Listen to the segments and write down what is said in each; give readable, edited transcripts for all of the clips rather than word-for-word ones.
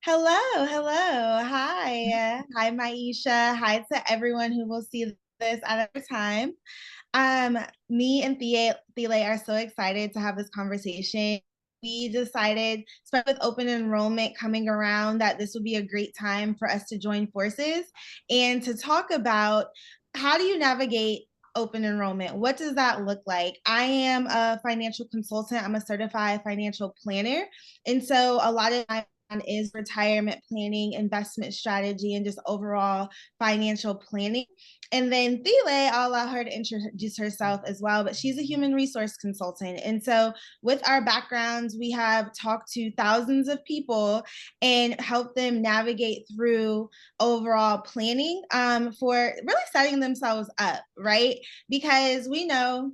Hello, hello. Hi. Hi, Maisha. Hi to everyone who will see this at a time. Me and Thea are so excited to have this conversation. We decided, especially with open enrollment coming around, that this would be a great time for us to join forces and to talk about how do you navigate open enrollment? What does that look like? I am a financial consultant. I'm a certified financial planner. And so a lot of my is retirement planning, investment strategy, and just overall financial planning. And then Thile, I'll allow her to introduce herself as well, but she's a human resource consultant. And so with our backgrounds, we have talked to thousands of people and helped them navigate through overall planning for really setting themselves up, right? Because we know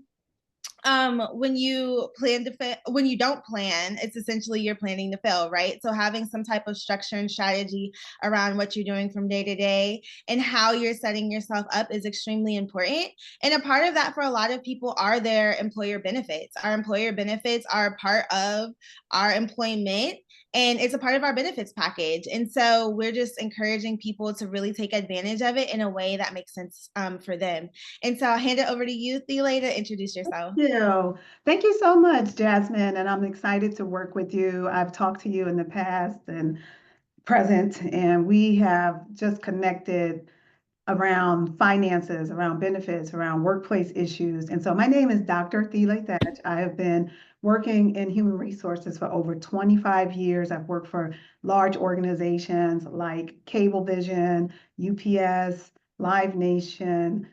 when you plan to when you don't plan, it's essentially you're planning to fail, right? So having some type of structure and strategy around what you're doing from day to day and how you're setting yourself up is extremely important. And a part of that for a lot of people are their employer benefits. Our employer benefits are a part of our employment, and it's a part of our benefits package. And so we're just encouraging people to really take advantage of it in a way that makes sense for them. And so I'll hand it over to you, Thea, to introduce yourself. You. Thank you so much, Jasmine, and I'm excited to work with you. I've talked to you in the past and present, and we have just connected around finances, around benefits, around workplace issues. And so my name is Dr. Thelá Thatch. I have been working in human resources for over 25 years. I've worked for large organizations like Cablevision, UPS, Live Nation,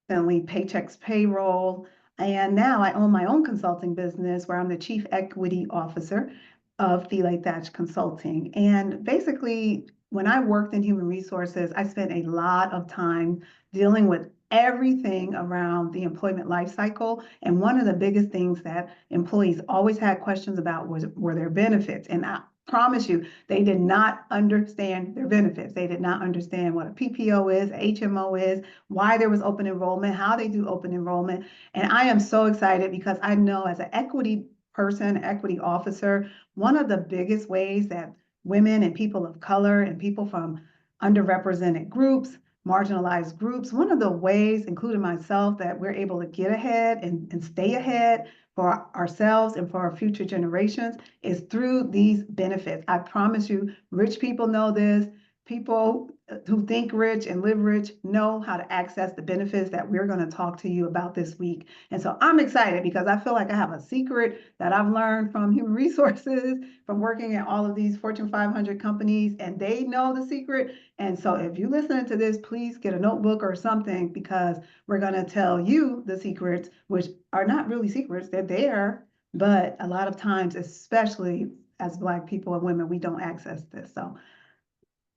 recently Paychex Payroll. And now I own my own consulting business where I'm the chief equity officer of Thelá Thatch Consulting. And basically, when I worked in human resources, I spent a lot of time dealing with everything around the employment life cycle. And one of the biggest things that employees always had questions about were their benefits. And I promise you, they did not understand their benefits. They did not understand what a PPO is, HMO is, why there was open enrollment, how they do open enrollment. And I am so excited because I know as an equity person, equity officer, one of the biggest ways that women and people of color and people from underrepresented groups, marginalized groups, one of the ways, including myself, that we're able to get ahead and stay ahead for ourselves and for our future generations is through these benefits. I promise you, rich people know this. People who think rich and live rich know how to access the benefits that we're going to talk to you about this week. And so I'm excited because I feel like I have a secret that I've learned from human resources, from working at all of these Fortune 500 companies, and they know the secret. And so if you're listening to this, please get a notebook or something because we're going to tell you the secrets, which are not really secrets, they're there. But a lot of times, especially as Black people and women, we don't access this. So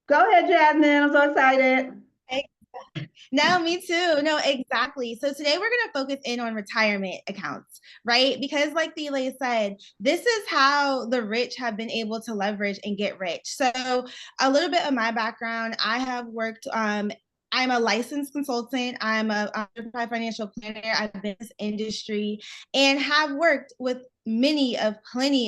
go ahead, Jasmine. I'm so excited. No, me too. No, exactly. So today we're going to focus in on retirement accounts, right? Because, like Thela said, this is how the rich have been able to leverage and get rich. So, a little bit of my background, I have worked I'm a licensed consultant. I'm a certified financial planner. I've been in this industry and have worked with plenty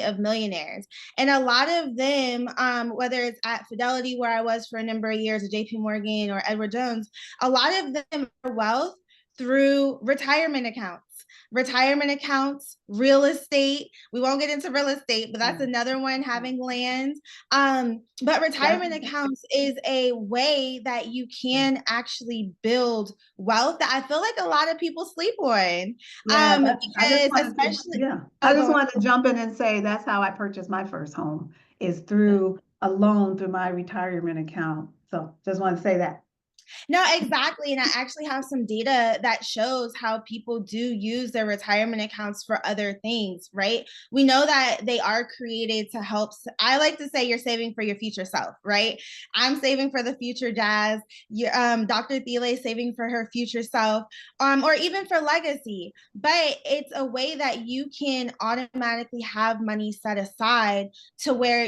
of millionaires. And a lot of them, whether it's at Fidelity, where I was for a number of years, or JP Morgan or Edward Jones, a lot of them are wealth through retirement accounts, real estate. We won't get into real estate, but that's another one, having land. But retirement accounts is a way that you can actually build wealth that I feel like a lot of people sleep on. Yeah, I just Because wanted to, especially, yeah, I oh, just go wanted to jump in and say that's how I purchased my first home is through a loan through my retirement account. So just want to say that. No, exactly. And I actually have some data that shows how people do use their retirement accounts for other things, right? We know that they are created to help. I like to say you're saving for your future self, right? I'm saving for the future Jazz. Dr. Thiele saving for her future self, or even for legacy. But it's a way that you can automatically have money set aside to where,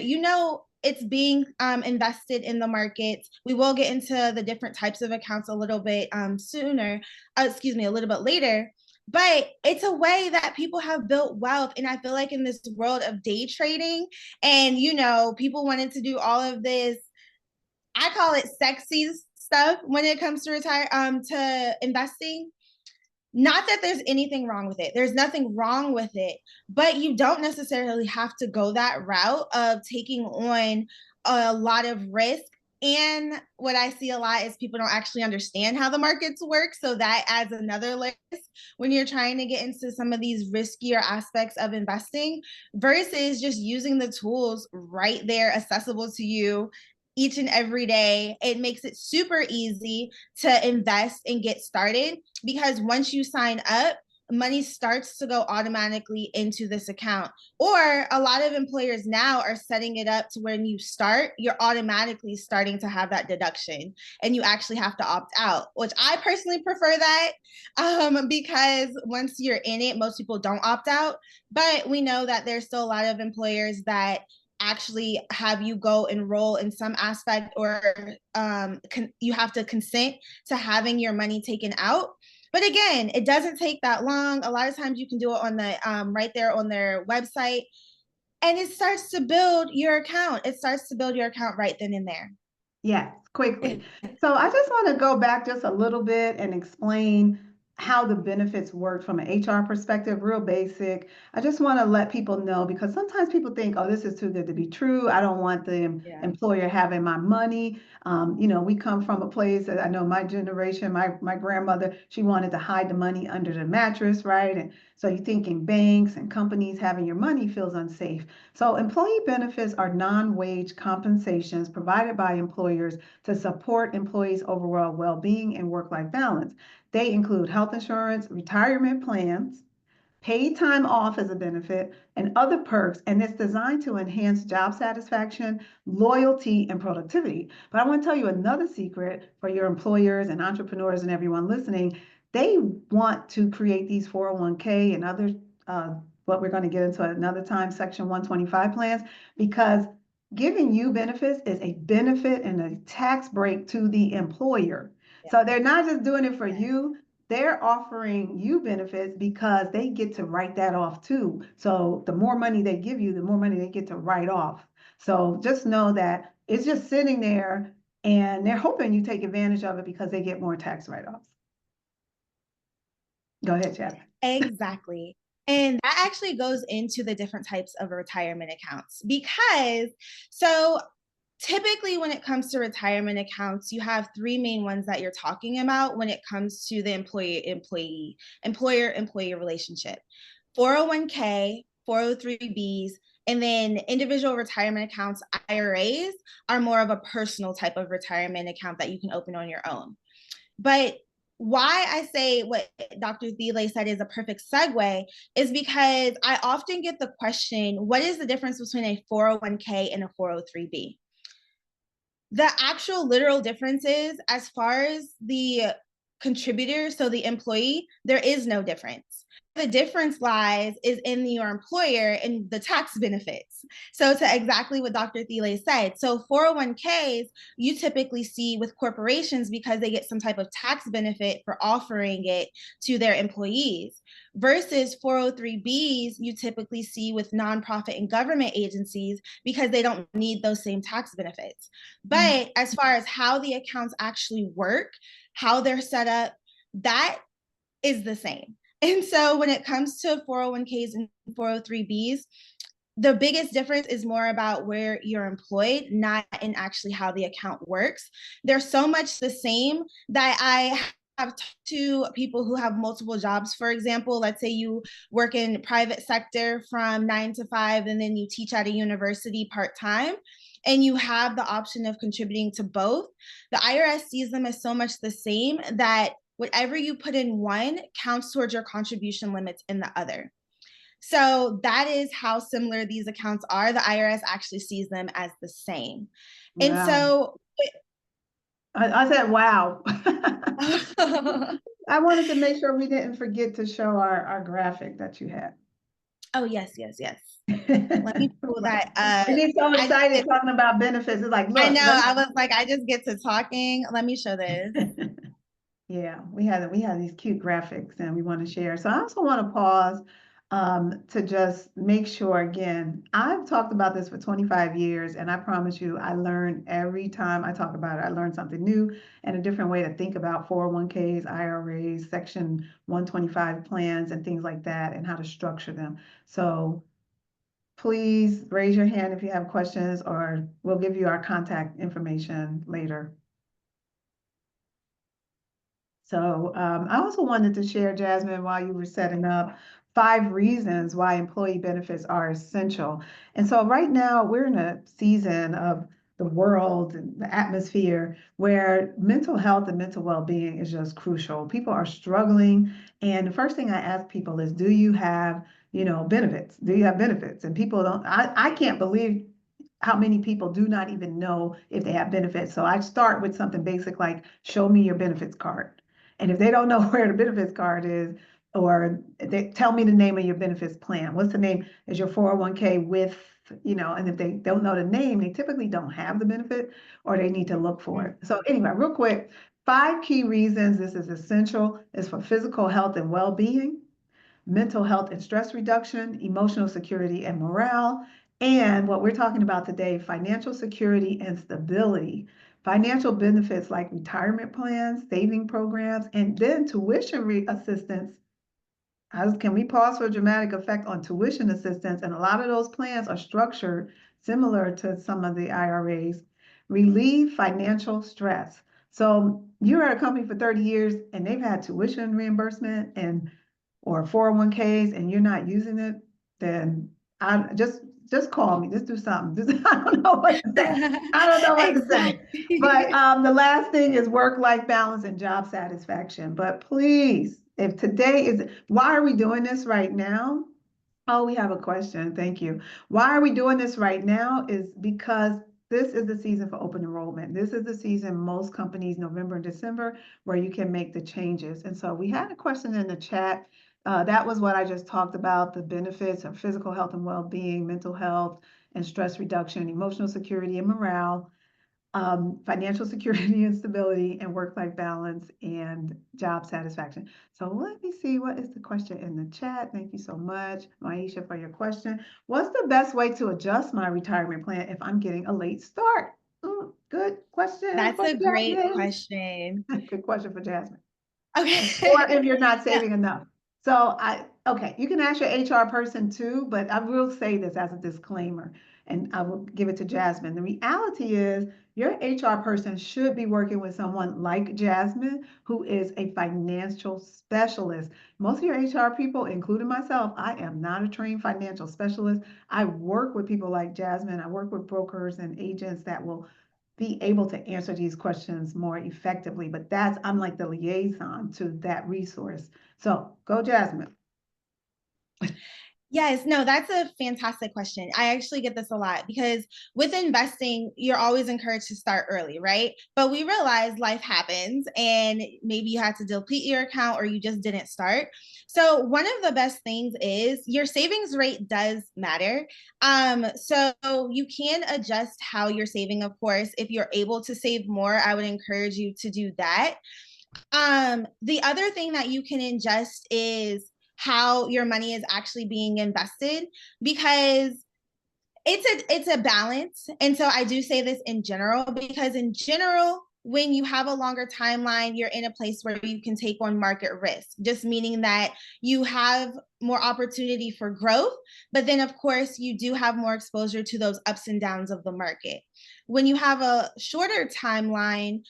it's being invested in the markets. We will get into the different types of accounts a little bit a little bit later. But it's a way that people have built wealth. And I feel like in this world of day trading, and people wanted to do all of this, I call it sexy stuff when it comes to to investing. Not that there's anything wrong with it. There's nothing wrong with it, but you don't necessarily have to go that route of taking on a lot of risk. And what I see a lot is people don't actually understand how the markets work. So that adds another risk when you're trying to get into some of these riskier aspects of investing versus just using the tools right there accessible to you each and every day. It makes it super easy to invest and get started because once you sign up, money starts to go automatically into this account. Or a lot of employers now are setting it up to when you start, you're automatically starting to have that deduction and you actually have to opt out, which I personally prefer that because once you're in it, most people don't opt out. But we know that there's still a lot of employers that actually have you go enroll in some aspect or you have to consent to having your money taken out. But again, it doesn't take that long. A lot of times you can do it on the right there on their website, and it starts to build your account. It starts to build your account right then and there. Yes, quickly. So I just want to go back just a little bit and explain how the benefits work from an HR perspective, real basic. I just want to let people know because sometimes people think, oh, this is too good to be true. I don't want the Yeah. employer having my money. We come from a place that I know my generation, my grandmother, she wanted to hide the money under the mattress, right? And so you're thinking banks and companies having your money feels unsafe. So employee benefits are non-wage compensations provided by employers to support employees' overall well-being and work-life balance. They include health insurance, retirement plans, paid time off as a benefit, and other perks, and it's designed to enhance job satisfaction, loyalty, and productivity. But I want to tell you another secret for your employers and entrepreneurs and everyone listening. They want to create these 401k and other, what we're going to get into another time, Section 125 plans, because giving you benefits is a benefit and a tax break to the employer. So they're not just doing it for you, they're offering you benefits because they get to write that off too. So the more money they give you, the more money they get to write off. So just know that it's just sitting there and they're hoping you take advantage of it because they get more tax write-offs. Go ahead, Chad. Exactly. And that actually goes into the different types of retirement accounts because so typically when it comes to retirement accounts, you have three main ones that you're talking about when it comes to the employer-employee relationship. 401k, 403bs, and then individual retirement accounts, IRAs, are more of a personal type of retirement account that you can open on your own. But why I say what Dr. Thelá said is a perfect segue is because I often get the question, what is the difference between a 401k and a 403b? The actual literal difference is, as far as the contributor, so the employee, there is no difference. The difference lies is in your employer and the tax benefits. So to exactly what Dr. Thelá said, so 401ks you typically see with corporations because they get some type of tax benefit for offering it to their employees versus 403bs you typically see with nonprofit and government agencies because they don't need those same tax benefits. But as far as how the accounts actually work, how they're set up, that is the same. And so when it comes to 401ks and 403bs, the biggest difference is more about where you're employed, not in actually how the account works. They're so much the same that I have talked to people who have multiple jobs. For example, let's say you work in private sector from 9 to 5, and then you teach at a university part-time, and you have the option of contributing to both. The IRS sees them as so much the same that whatever you put in one counts towards your contribution limits in the other. So that is how similar these accounts are. The IRS actually sees them as the same. And Wow. so I said, wow. I wanted to make sure we didn't forget to show our graphic that you had. oh, yes, yes, yes. Let me pull that And up. he's so excited talking about benefits. It's like, I look, know. let I was like, I just get to talking. Let me show this. me. Yeah, we had these cute graphics and we want to share. So I also want to pause to just make sure again, I've talked about this for 25 years and I promise you I learn every time I talk about it. I learn something new and a different way to think about 401ks, IRAs, Section 125 plans and things like that and how to structure them. So please raise your hand if you have questions or we'll give you our contact information later. So I also wanted to share, Jasmine, while you were setting up, 5 reasons why employee benefits are essential. And so right now we're in a season of the world and the atmosphere where mental health and mental well-being is just crucial. People are struggling. And the first thing I ask people is, do you have, benefits? Do you have benefits? And people don't, I can't believe how many people do not even know if they have benefits. So I start with something basic like, show me your benefits card. And if they don't know where the benefits card is, or they tell me the name of your benefits plan. What's the name? Is your 401k with, and if they don't know the name, they typically don't have the benefit or they need to look for it. So anyway, real quick, 5 key reasons this is essential is for physical health and well-being, mental health and stress reduction, emotional security and morale, and what we're talking about today, financial security and stability. Financial benefits like retirement plans, saving programs, and then tuition assistance. Can we pause for a dramatic effect on tuition assistance? And a lot of those plans are structured similar to some of the IRAs. Relieve financial stress. So you're at a company for 30 years and they've had tuition reimbursement and or 401ks and you're not using it, then I just call me. Just do something. I don't know what to say. I don't know what to say. But Exactly. the last thing is work-life balance and job satisfaction. But please, if today is, why are we doing this right now? Oh, we have a question. Thank you. Why are we doing this right now is because this is the season for open enrollment. This is the season most companies, November and December, where you can make the changes. And so we had a question in the chat. That was what I just talked about, the benefits of physical health and well-being, mental health and stress reduction, emotional security and morale, financial security and stability, and work-life balance and job satisfaction. So let me see, what is the question in the chat? Thank you so much, Maisha, for your question. What's the best way to adjust my retirement plan if I'm getting a late start? Good question That's for a great Jasmine. question. Good question for Jasmine. Or if Okay. you're not Yeah. saving enough. So okay, you can ask your HR person too, but I will say this as a disclaimer, and I will give it to Jasmine. The reality is your HR person should be working with someone like Jasmine, who is a financial specialist. Most of your HR people, including myself, I am not a trained financial specialist. I work with people like Jasmine. I work with brokers and agents that will be able to answer these questions more effectively. But I'm like the liaison to that resource. So go, Jasmine. Yes, no, that's a fantastic question. I actually get this a lot because with investing, you're always encouraged to start early, right? But we realize life happens and maybe you had to deplete your account or you just didn't start. So, one of the best things is your savings rate does matter. So you can adjust how you're saving, of course. If you're able to save more, I would encourage you to do that. The other thing that you can adjust is how your money is actually being invested because it's a balance. And so I do say this in general because in general, when you have a longer timeline, you're in a place where you can take on market risk, just meaning that you have more opportunity for growth. But then, of course, you do have more exposure to those ups and downs of the market. When you have a shorter timeline,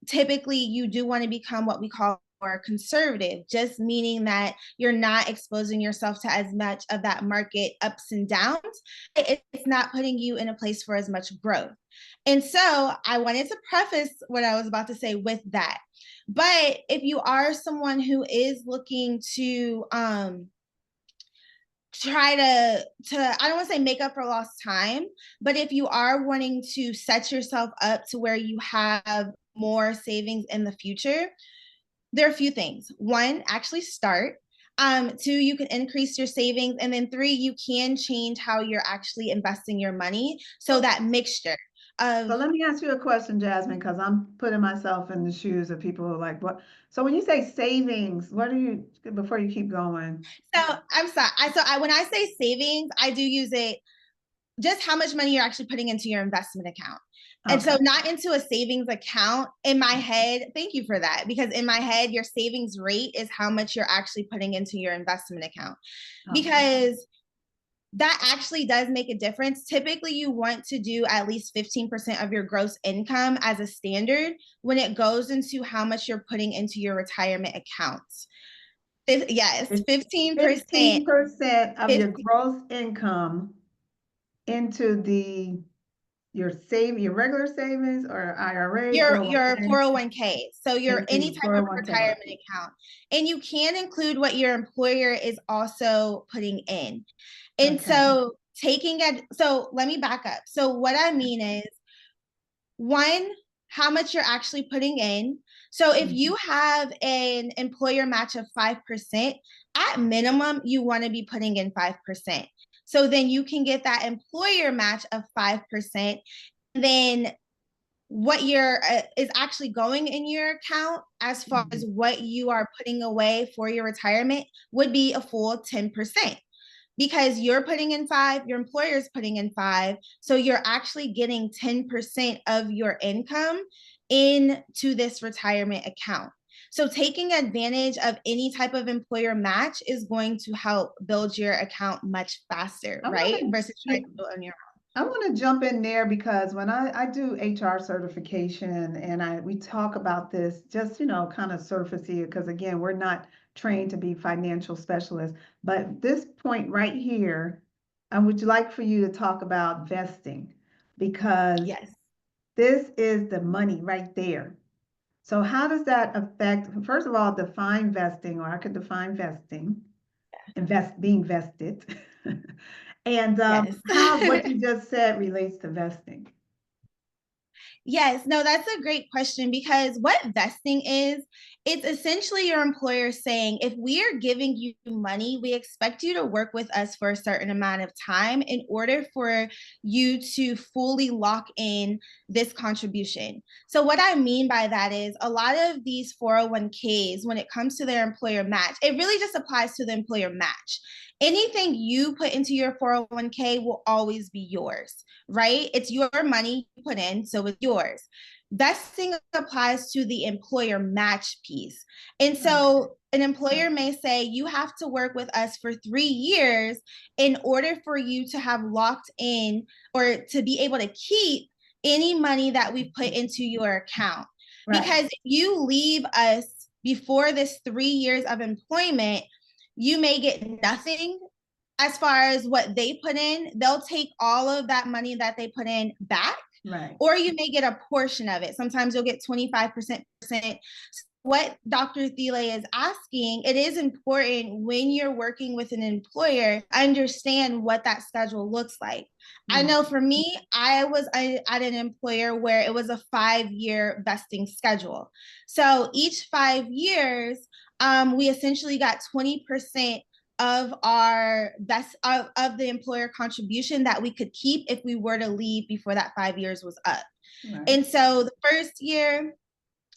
typically you do want to become what we call more conservative, just meaning that you're not exposing yourself to as much of that market ups and downs. It's not putting you in a place for as much growth. And so I wanted to preface what I was about to say with that. But if you are someone who is looking to try to I don't want to say make up for lost time, but if you are wanting to set yourself up to where you have more savings in the future, there are a few things. One, actually start. Two, you can increase your savings. And then three, you can change how you're actually investing your money. So that mixture. So of. let me ask you a question, Jasmine, because I'm putting myself in the shoes of people who are like, what? So when you say savings, what are you, before you keep going? So I'm sorry. When I say savings, I do use it just how much money you're actually putting into your investment account. And so Okay. not into a savings account. In my head, thank you for that, because in my head, your savings rate is how much you're actually putting into your investment account. Okay. Because that actually does make a difference. Typically, you want to do at least 15% of your gross income as a standard when it goes into how much you're putting into your retirement accounts. Yes, It's 15%. 15% of your 15, gross income into your regular savings or IRA, your 401k, 401k. So your into any your type of 401k. retirement account. And you can include what your employer is also putting in. And Okay. so let me back up. So what I mean is, one, how much you're actually putting in. So if you have an employer match of 5%, at minimum, you want to be putting in 5%. So then you can get that employer match of 5%. And then what is actually going in your account as far Mhm. as what you are putting away for your retirement would be a full 10%, because you're putting in 5, your employer is putting in 5, so you're actually getting 10% of your income into this retirement account. So taking advantage of any type of employer match is going to help build your account much faster, I right, want versus trying to to do it on your I want to jump in there because when I do HR certification and we talk about this, just kind of surfacey, because again, we're not trained to be financial specialists. But this point right here, I would like for you to talk about vesting, own. because Yes, this is the money right there. So how does that affect, first of all, define vesting, or I could define vesting, being vested. And yes. how what you just said relates to vesting. Yes, no, that's a great question, because what vesting is, it's essentially your employer saying, if we are giving you money, we expect you to work with us for a certain amount of time in order for you to fully lock in this contribution. So, what I mean by that is, a lot of these 401ks, when it comes to their employer match, it really just applies to the employer match. Anything you put into your 401k will always be yours, right? It's your money you put in, so it's yours. Vesting applies to the employer match piece. And Okay. so an employer may say, you have to work with us for 3 years in order for you to have locked in or to be able to keep any money that we put into your account. Right. Because if you leave us before this 3 years of employment, you may get nothing as far as what they put in. They'll take all of that money that they put in back, Right. or you may get a portion of it. Sometimes you'll get 25%. What Dr. Thiele is asking, it is important when you're working with an employer, understand what that schedule looks like. I Mm. know for me, I was at an employer where it was a 5-year vesting schedule. So each 5 years, we essentially got 20% of our of the employer contribution that we could keep if we were to leave before that 5 years was up. Right. And so the first year,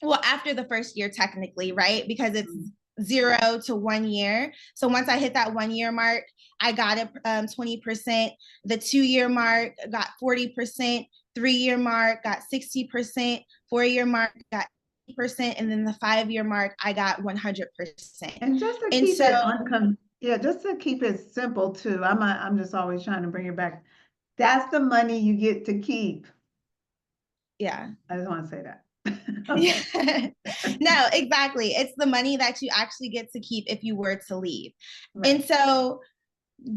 well, after the first year, technically, right? Because it's Mm. 0 to 1 year. So once I hit that 1 year mark, I got it 20%. The 2 year mark got 40%. 3 year mark got 60%. 4 year mark got 80%. And then the 5 year mark, I got 100%. And just to And keep so, it yeah, just to keep it simple too. I'm just always trying to bring it back. That's the money you get to keep. yeah. I just want to say that. Yeah. Okay. No, exactly. It's the money that you actually get to keep if you were to leave. And Right. so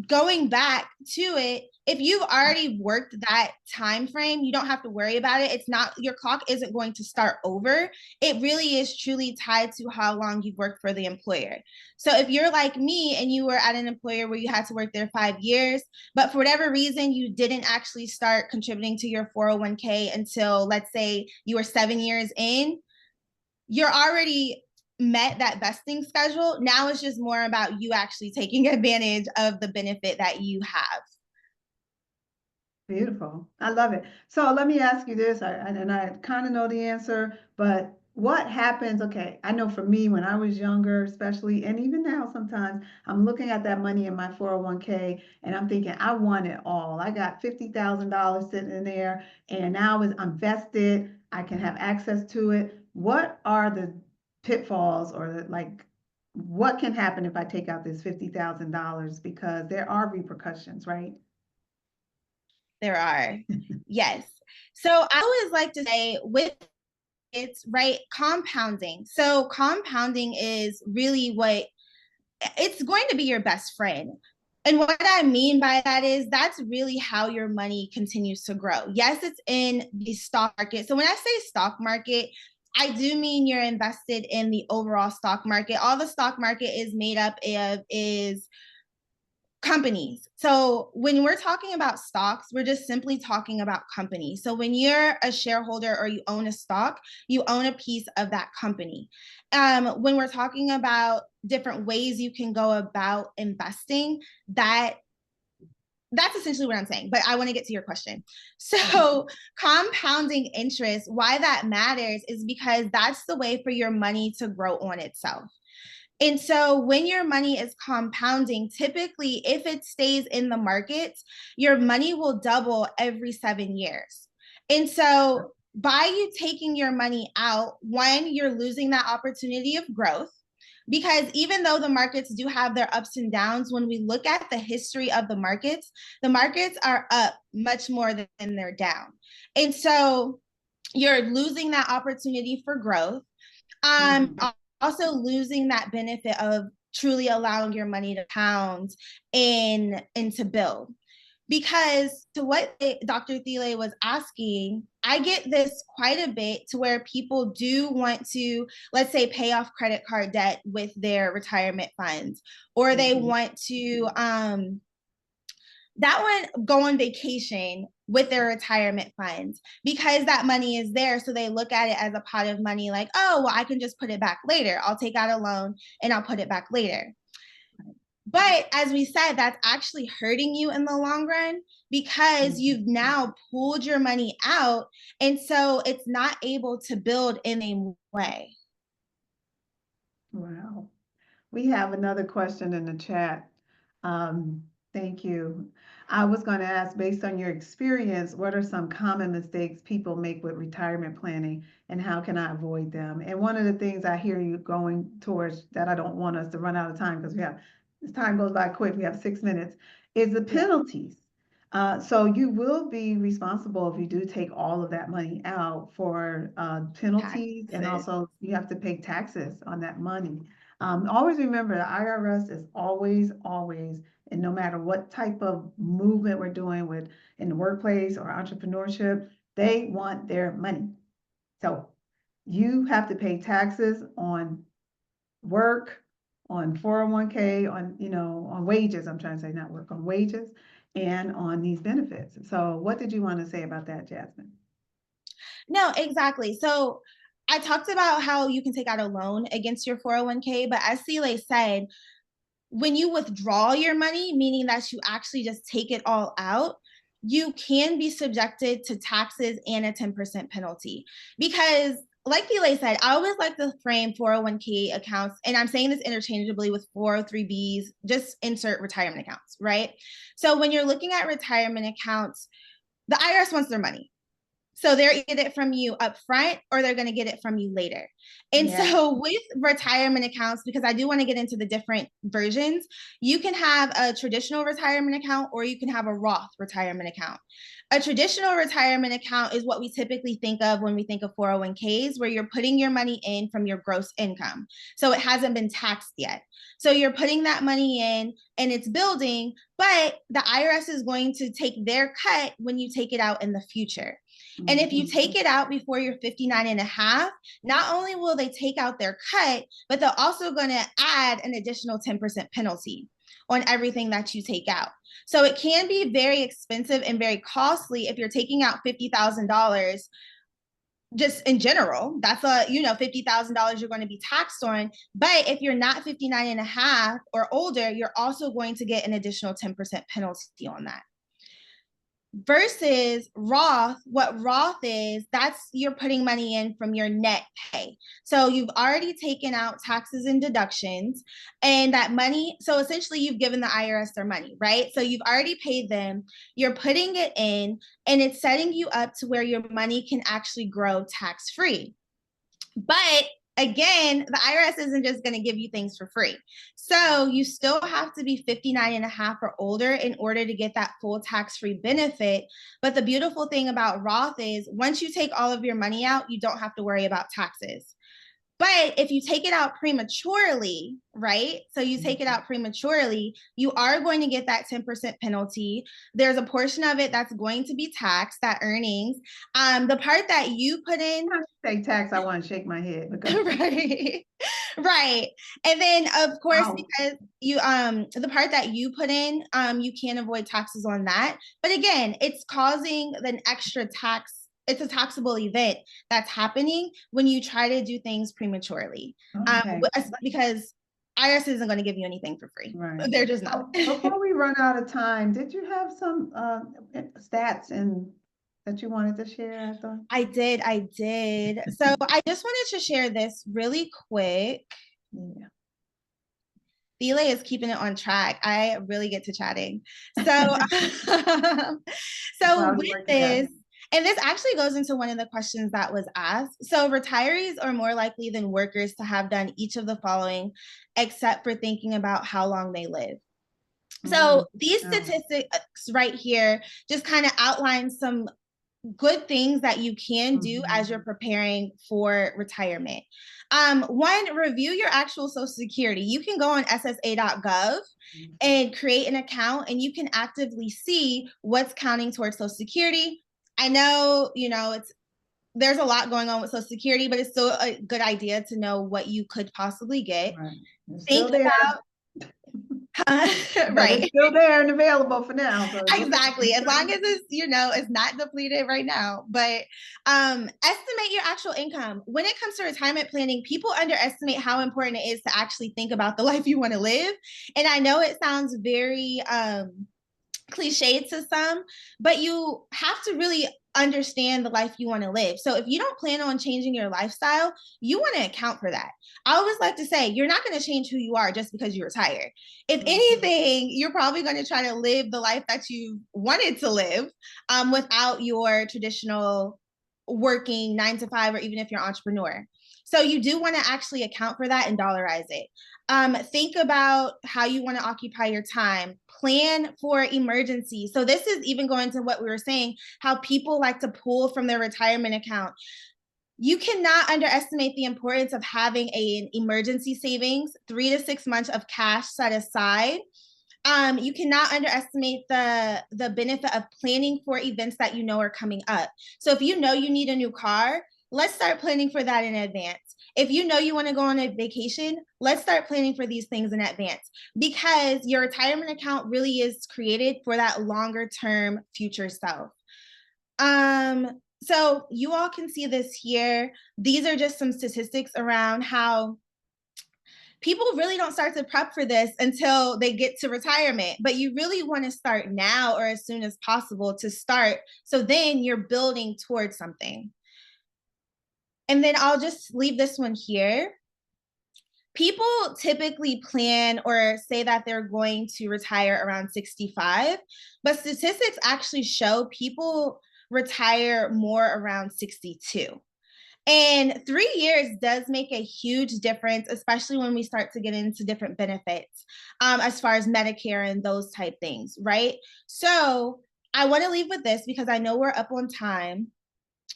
going back to it, if you've already worked that time frame, you don't have to worry about it. It's not, your clock isn't going to start over. It really is truly tied to how long you've worked for the employer. So if you're like me and you were at an employer where you had to work there 5 years, but for whatever reason you didn't actually start contributing to your 401k until, let's say, you were 7 years in, you're already met that vesting schedule. Now it's just more about you actually taking advantage of the benefit that you have. Beautiful. I love it. So let me ask you this, and I kind of know the answer, but what happens? Okay, I know for me, when I was younger, especially, and even now sometimes, I'm looking at that money in my 401k and I'm thinking, I want it all. I got $50,000 sitting in there and now I'm vested. I can have access to it. What are the pitfalls or what can happen if I take out this $50,000? Because there are repercussions, right? There are. Yes. So I always like to say with it's right compounding. So compounding is really what it's going to be your best friend. And what I mean by that is that's really how your money continues to grow. Yes, it's in the stock market. So when I say stock market, I do mean you're invested in the overall stock market. All the stock market is made up of is companies. So when we're talking about stocks, we're just simply talking about companies. So when you're a shareholder or you own a stock, you own a piece of that company. When we're talking about different ways you can go about investing, that's essentially what I'm saying. But I want to get to your question. So compounding interest, why that matters is because that's the way for your money to grow on itself. And so when your money is compounding, typically, if it stays in the markets, your money will double every 7 years. And so by you taking your money out, one, you're losing that opportunity of growth. Because even though the markets do have their ups and downs, when we look at the history of the markets are up much more than they're down. And so you're losing that opportunity for growth. Mhm. Also losing that benefit of truly allowing your money to pound and to build. Because to what Dr. Thiele was asking, I get this quite a bit to where people do want to, let's say, pay off credit card debt with their retirement funds, or they Mhm. want to that one go on vacation with their retirement funds because that money is there. So they look at it as a pot of money like, oh, well, I can just put it back later. I'll take out a loan and I'll put it back later. But as we said, that's actually hurting you in the long run because Mhm. you've now pulled your money out. And so it's not able to build in a way. Wow. We have another question in the chat. Um, Thank you. I was going to ask, based on your experience, what are some common mistakes people make with retirement planning and how can I avoid them? And one of the things I hear you going towards that I don't want us to run out of time because this time goes by quick, we have 6 minutes, is the Yeah. penalties. So you will be responsible if you do take all of that money out for penalties, and Taxes. also you have to pay taxes on that money. Always remember the IRS is always, and no matter what type of movement we're doing with in the workplace or entrepreneurship, they want their money. So you have to pay taxes on work, on 401k, on wages. I'm trying to say not work, on wages and on these benefits. So what did you want to say about that, Jasmine? No, exactly. So I talked about how you can take out a loan against your 401k, but as Sile said, when you withdraw your money, meaning that you actually just take it all out, you can be subjected to taxes and a 10% penalty. Because, like Delay said, I always like to frame 401k accounts, and I'm saying this interchangeably with 403bs, just insert retirement accounts, right? So, when you're looking at retirement accounts, the IRS wants their money. So they're get it from you up front or they're going to get it from you later. And Yeah. so with retirement accounts, because I do want to get into the different versions, you can have a traditional retirement account or you can have a Roth retirement account. A traditional retirement account is what we typically think of when we think of 401ks, where you're putting your money in from your gross income. So it hasn't been taxed yet. So you're putting that money in and it's building, but the IRS is going to take their cut when you take it out in the future. And if you Mhm. take it out before you're 59 and a half, not only will they take out their cut, but they're also going to add an additional 10% penalty on everything that you take out. So it can be very expensive and very costly if you're taking out $50,000 just in general. That's $50,000 you're going to be taxed on. But if you're not 59 and a half or older, you're also going to get an additional 10% penalty on that. versus Roth. What Roth is, that's you're putting money in from your net pay. So you've already taken out taxes and deductions, and that money, so essentially you've given the IRS their money, right? So you've already paid them, you're putting it in, and it's setting you up to where your money can actually grow tax free. But again, the IRS isn't just going to give you things for free. So you still have to be 59 and a half or older in order to get that full tax-free benefit. But the beautiful thing about Roth is once you take all of your money out, you don't have to worry about taxes. But if you take it out prematurely, right? So you take it out prematurely, you are going to get that 10% penalty. There's a portion of it that's going to be taxed, that earnings. The part that you put in, say tax, I want to shake my head. right. Right. And then of course, because you the part that you put in, you can't avoid taxes on that. But again, it's causing an extra tax. It's a taxable event that's happening when you try to do things prematurely. Okay. Because IRS isn't going to give you anything for free. Right. They're just not. Before we run out of time, did you have some stats that you wanted to share? I thought. I did. So I just wanted to share this really quick. Yeah. Thelá is keeping it on track. I really get to chatting. So, so with this, and this actually goes into one of the questions that was asked. So retirees are more likely than workers to have done each of the following, except for thinking about how long they live. So these statistics right here just kind of outline some good things that you can do as you're preparing for retirement. One, review your actual Social Security. You can go on ssa.gov and create an account, and you can actively see what's counting towards Social Security. I know, there's a lot going on with Social Security, but it's still a good idea to know what you could possibly get. Right. Think about right. It's still there and available for now. So exactly. As long as it's not depleted right now. But estimate your actual income. When it comes to retirement planning, people underestimate how important it is to actually think about the life you want to live. And I know it sounds very cliche to some, but you have to really understand the life you want to live. So if you don't plan on changing your lifestyle, you want to account for that. I always like to say, you're not going to change who you are just because you retire. If anything, you're probably going to try to live the life that you wanted to live without your traditional working 9 to 5, or even if you're an entrepreneur. So you do want to actually account for that and dollarize it. Think about how you want to occupy your time. Plan for emergencies. So this is even going to what we were saying, how people like to pull from their retirement account. You cannot underestimate the importance of having an emergency savings, 3 to 6 months of cash set aside. You cannot underestimate the benefit of planning for events that you know are coming up. So if you know you need a new car, let's start planning for that in advance. If you know you want to go on a vacation, let's start planning for these things in advance, because your retirement account really is created for that longer term future self. So you all can see this here. These are just some statistics around how people really don't start to prep for this until they get to retirement, but you really want to start now or as soon as possible to start. So then you're building towards something. And then I'll just leave this one here. People typically plan or say that they're going to retire around 65, but statistics actually show people retire more around 62. And 3 years does make a huge difference, especially when we start to get into different benefits as far as Medicare and those type things, right? So I want to leave with this because I know we're up on time.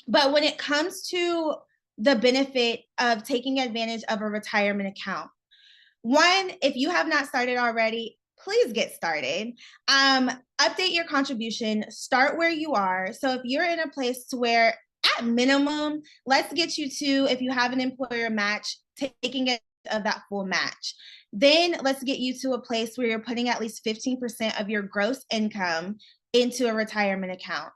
But when it comes to the benefit of taking advantage of a retirement account, one, if you have not started already, please get started. Update your contribution, start where you are. So if you're in a place to where at minimum, let's get you to, if you have an employer match, taking it of that full match. Then let's get you to a place where you're putting at least 15% of your gross income into a retirement account.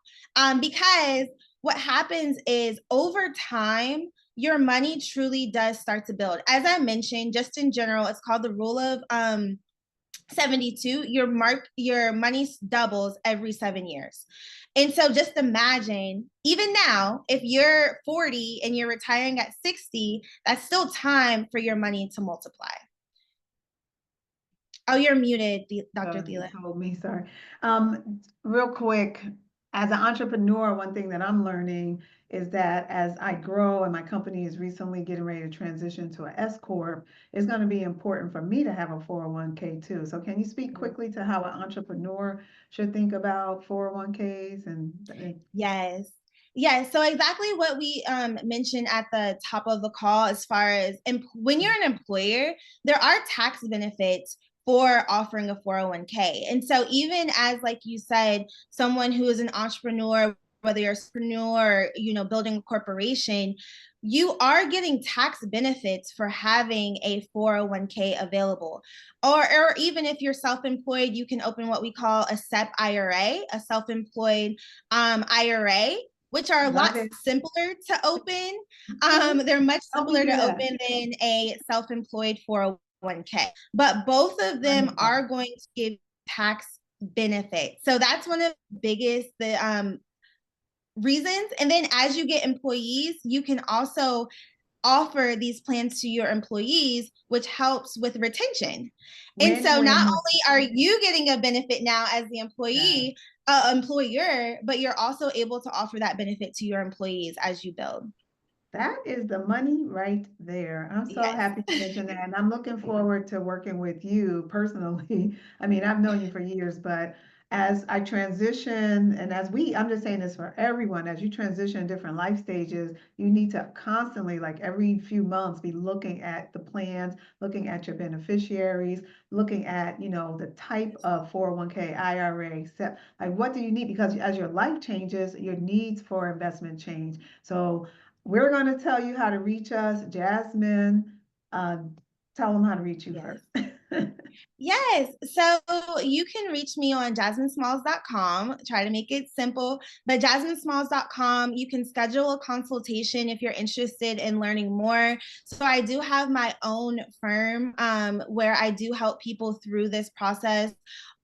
Because what happens is over time, your money truly does start to build. As I mentioned, just in general, it's called the rule of 72, your money doubles every 7 years. And so just imagine, even now, if you're 40 and you're retiring at 60, that's still time for your money to multiply. Oh, you're muted, Dr. You Thelá. told me, sorry. Real quick, as an entrepreneur, one thing that I'm learning is that as I grow and my company is recently getting ready to transition to an S corp, it's going to be important for me to have a 401k too. So can you speak quickly to how an entrepreneur should think about 401ks and Yes. Yes. So exactly what we mentioned at the top of the call, as far as when you're an employer, there are tax benefits for offering a 401k. And so even as, like you said, someone who is an entrepreneur, whether you're an entrepreneur or, building a corporation, you are getting tax benefits for having a 401k available. Or even if you're self-employed, you can open what we call a SEP IRA, a self-employed IRA, which are a love lot it. simpler to open. Okay. They're much Help me simpler do to that. open than a self-employed 401k. But both of them Wonderful. are going to give tax benefits. So that's one of the biggest reasons. And then as you get employees, you can also offer these plans to your employees, which helps with retention. And Win, so not win, win. only are you getting a benefit now as the Yeah. employer, but you're also able to offer that benefit to your employees as you build. That is the money right there. I'm so Yes. happy you mentioned that. And I'm looking forward to working with you personally. I mean, I've known you for years, but as I transition and I'm just saying this for everyone, as you transition different life stages, you need to constantly, like every few months, be looking at the plans, looking at your beneficiaries, looking at, the type of 401k, IRA, like what do you need? Because as your life changes, your needs for investment change. So we're going to tell you how to reach us. Jasmine, uh, tell them how to reach you Yes. first. Yes. So you can reach me on jasminesmalls.com. Try to make it simple, but jasminesmalls.com, you can schedule a consultation if you're interested in learning more. So I do have my own firm where I do help people through this process.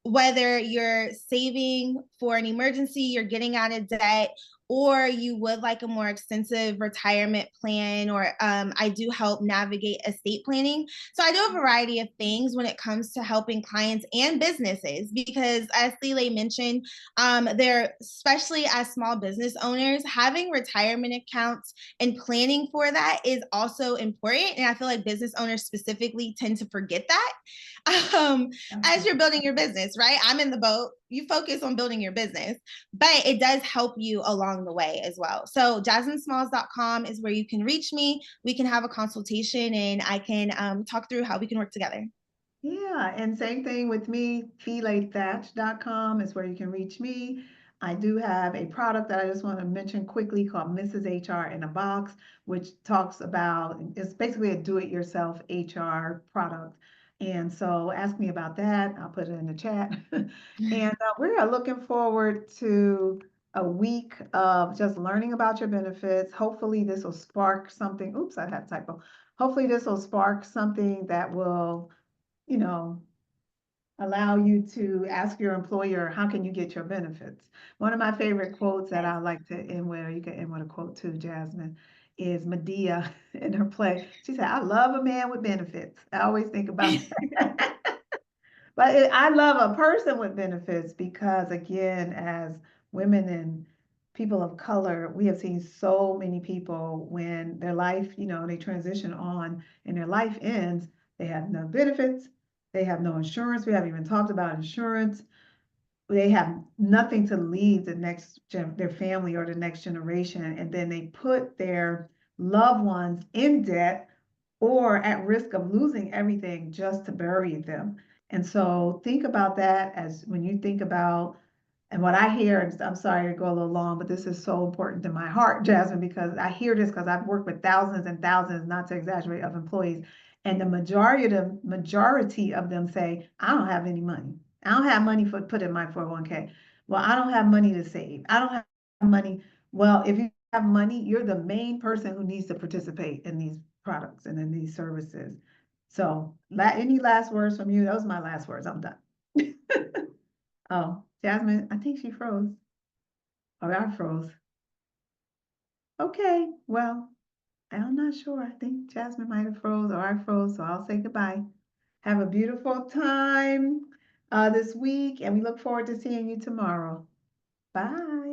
Whether you're saving for an emergency, you're getting out of debt, or you would like a more extensive retirement plan, or I do help navigate estate planning. So I do a variety of things when it comes to helping clients and businesses, because as Thelá mentioned, they're, especially as small business owners, having retirement accounts and planning for that is also important. And I feel like business owners specifically tend to forget that. Um, as you're building your business, right? I'm in the boat. You focus on building your business, but it does help you along the way as well. So jasminesmalls.com is where you can reach me. We can have a consultation and I can talk through how we can work together. Yeah, and same thing with me. TheláThatch.com is where you can reach me. I do have a product that I just want to mention quickly called Mrs. HR in a Box, which talks about, it's basically a do-it-yourself HR product. And so ask me about that. I'll put it in the chat. And we are looking forward to a week of just learning about your benefits. Hopefully this will spark something. Oops, I had a typo. Hopefully this will spark something that will, you know, allow you to ask your employer, how can you get your benefits? One of my favorite quotes that Yes. I like to end with, or you can end with a quote too, Jasmine, is Medea in her play. She said, I love a man with benefits. I always think about that. But I love a person with benefits because, again, as women and people of color, we have seen so many people when their life, they transition on and their life ends, they have no benefits, they have no insurance. We haven't even talked about insurance. They have nothing to leave their family or the next generation, and then they put their loved ones in debt or at risk of losing everything just to bury them. And so think about that as when you think about, and what I hear, and I'm sorry to go a little long, but this is so important to my heart, Jasmine, because I hear this because I've worked with thousands and thousands, not to exaggerate, of employees. And the majority of them say, I don't have any money. I don't have money for put in my 401k. Well, I don't have money to save. I don't have money. Well, if you have money, you're the main person who needs to participate in these products and in these services. So, any last words from you? Those are my last words. I'm done. Oh, Jasmine, I think she froze. Or I froze. Okay, well, I'm not sure. I think Jasmine might have froze or I froze, so I'll say goodbye. Have a beautiful time this week, and we look forward to seeing you tomorrow. Bye.